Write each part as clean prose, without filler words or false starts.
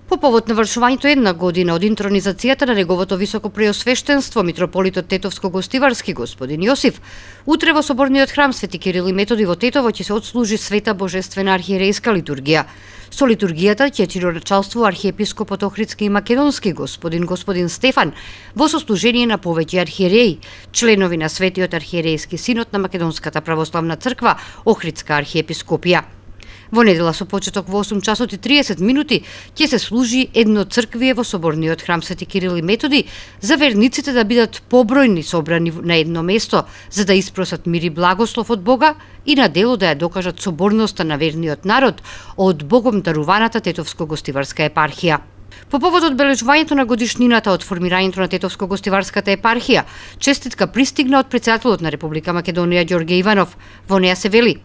По повод навршувањето една година од интронизацијата на неговото високо преосвештенство митрополитот Тетовско-Гостиварски господин Јосиф, утре во соборниот храм Свети Кирил и Методи во Тетово ќе се отслужи света божествена архиерејска литургија. Со литургијата ќе чироначалствува архиепископот Охридски и Македонски господин Стефан во сослужение на повеќе архиереи, членови на Светиот архиерејски синод на Македонската православна црква, Охридска архиепископија. Во недела со почеток во 8 часот и 30 минути ќе се служи едно црквие во соборниот храм Свети Кирил и Методи за верниците да бидат побројни собрани на едно место за да испросат мир и благослов од Бога и на дело да ја докажат соборноста на верниот народ од Богом даруваната Тетовско-Гостиварска епархија. По повод одбележувањето на годишнината од формирањето на Тетовско-Гостиварската епархија, честитка пристигна од претседателот на Република Македонија Ѓорѓе Иванов. Во неа се вели: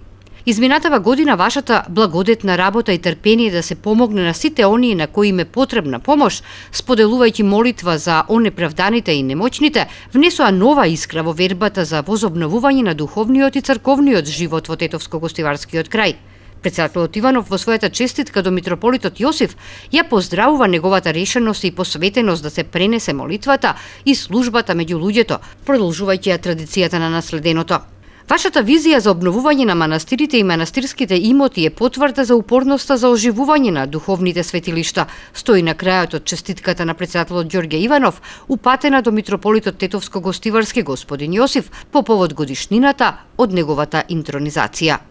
изминатава година вашата благодетна работа и трпение да се помогне на сите оние на кои им е потребна помош, споделувајќи молитва за онеправданите и немоćните, внесоа нова искра во вербата за возобновување на духовниот и црковниот живот во Тетовско-Гостиварскиот крај. Претседателот Иванов во својата честитка до митрополитот Јосиф ја поздравува неговата решеност и посветеност да се пренесе молитвата и службата меѓу луѓето, продолжувајќи ја традицијата на наследеното. Вашата визија за обновување на манастирите и манастирските имоти е потврда за упорноста за оживување на духовните светилишта, стои на крајот од честитката на претседателот Ѓорѓе Иванов, упатена до митрополитот Тетовско-Гостиварски господин Јосиф по повод годишнината од неговата интронизација.